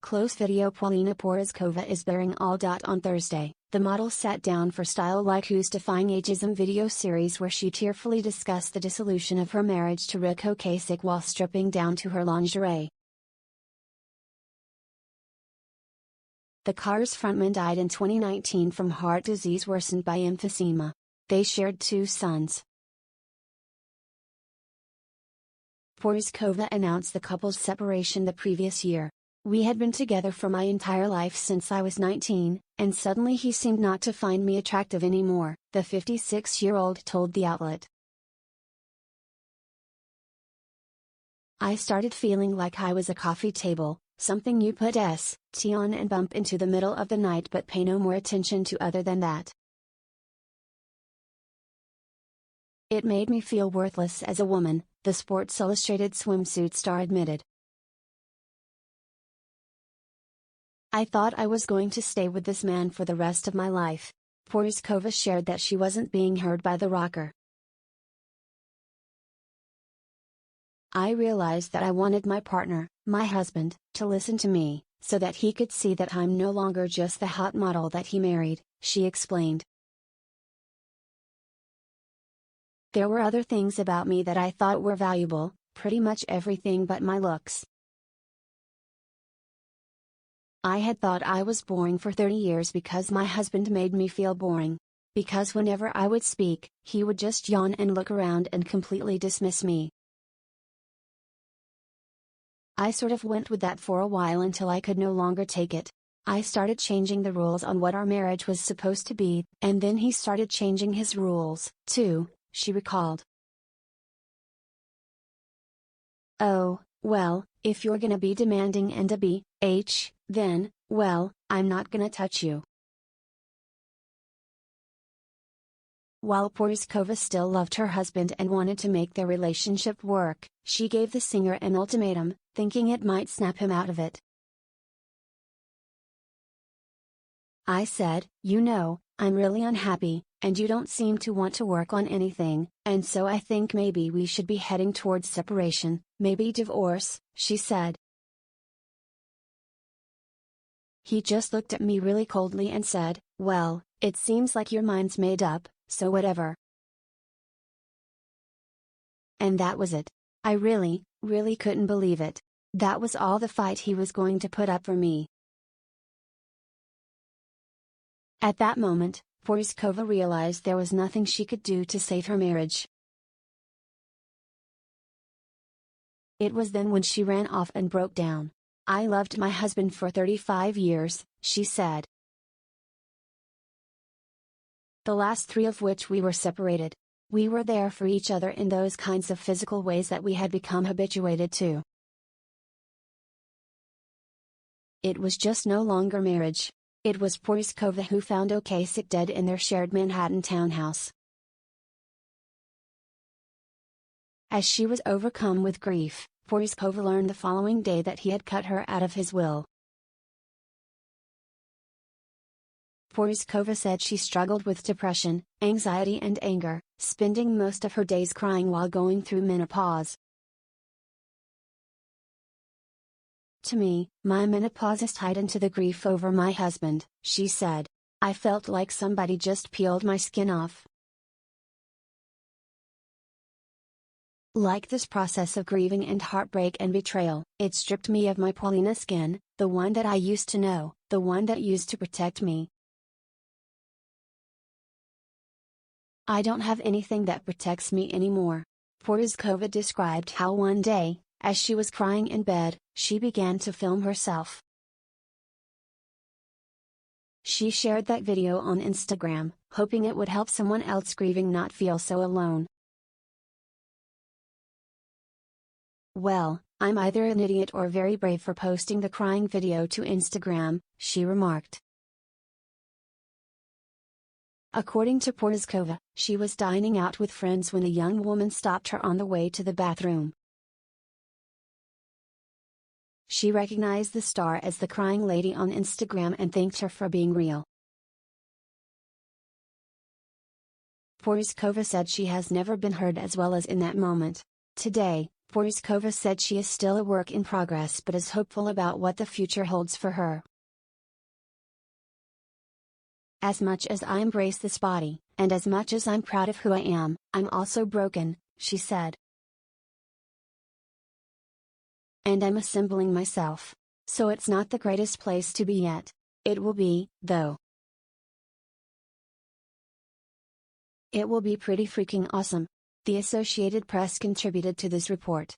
up-close video. Paulina Porizkova is bearing all.On Thursday. The model sat down for StyleLikeU's Defying Ageism video series, where she tearfully discussed the dissolution of her marriage to Ric Ocasek while stripping down to her lingerie. The Cars frontman died in 2019 from heart disease worsened by emphysema. They shared 2 sons. Porizkova announced the couple's separation the previous year. "We had been together for my entire life since I was 19, and suddenly he seemed not to find me attractive anymore," the 56-year-old told the outlet. "I started feeling like I was a coffee table, something you put tea on and bump into the middle of the night but pay no more attention to other than that. It made me feel worthless as a woman," the Sports Illustrated Swimsuit star admitted. "I thought I was going to stay with this man for the rest of my life." Porizkova shared that she wasn't being heard by the rocker. "I realized that I wanted my partner, my husband, to listen to me, so that he could see that I'm no longer just the hot model that he married," she explained. "There were other things about me that I thought were valuable, pretty much everything but my looks. I had thought I was boring for 30 years because my husband made me feel boring. Because whenever I would speak, he would just yawn and look around and completely dismiss me. I sort of went with that for a while until I could no longer take it. I started changing the rules on what our marriage was supposed to be, and then he started changing his rules, too," she recalled. "Oh, well, if you're gonna be demanding and a bitch, then, well, I'm not gonna touch you." While Porizkova still loved her husband and wanted to make their relationship work, she gave the singer an ultimatum, thinking it might snap him out of it. "I said, you know, I'm really unhappy, and you don't seem to want to work on anything, and so I think maybe we should be heading towards separation, maybe divorce," she said. "He just looked at me really coldly and said, 'Well, it seems like your mind's made up, so whatever.' And that was it. I really couldn't believe it. That was all the fight he was going to put up for me." At that moment, Porizkova realized there was nothing she could do to save her marriage. It was then when she ran off and broke down. "I loved my husband for 35 years, she said. The last 3 of which we were separated. We were there for each other in those kinds of physical ways that we had become habituated to. It was just no longer marriage." It was Porizkova who found Ocasek dead in their shared Manhattan townhouse. As she was overcome with grief, Porizkova learned the following day that he had cut her out of his will. Porizkova said she struggled with depression, anxiety and anger, spending most of her days crying while going through menopause. "To me, my menopause is tied into the grief over my husband," she said. "I felt like somebody just peeled my skin off. Like this process of grieving and heartbreak and betrayal, it stripped me of my Paulina skin, the one that I used to know, the one that used to protect me. I don't have anything that protects me anymore." Porizkova described how one day, as she was crying in bed, she began to film herself. She shared that video on Instagram, hoping it would help someone else grieving not feel so alone. "Well, I'm either an idiot or very brave for posting the crying video to Instagram," she remarked. According to Porizkova, she was dining out with friends when a young woman stopped her on the way to the bathroom. She recognized the star as the crying lady on Instagram and thanked her for being real. Porizkova said she has never been heard as well as in that moment. Today, Porizkova said she is still a work in progress but is hopeful about what the future holds for her. "As much as I embrace this body, and as much as I'm proud of who I am, I'm also broken," she said. "And I'm assembling myself. So it's not the greatest place to be yet. It will be, though. It will be pretty freaking awesome." The Associated Press contributed to this report.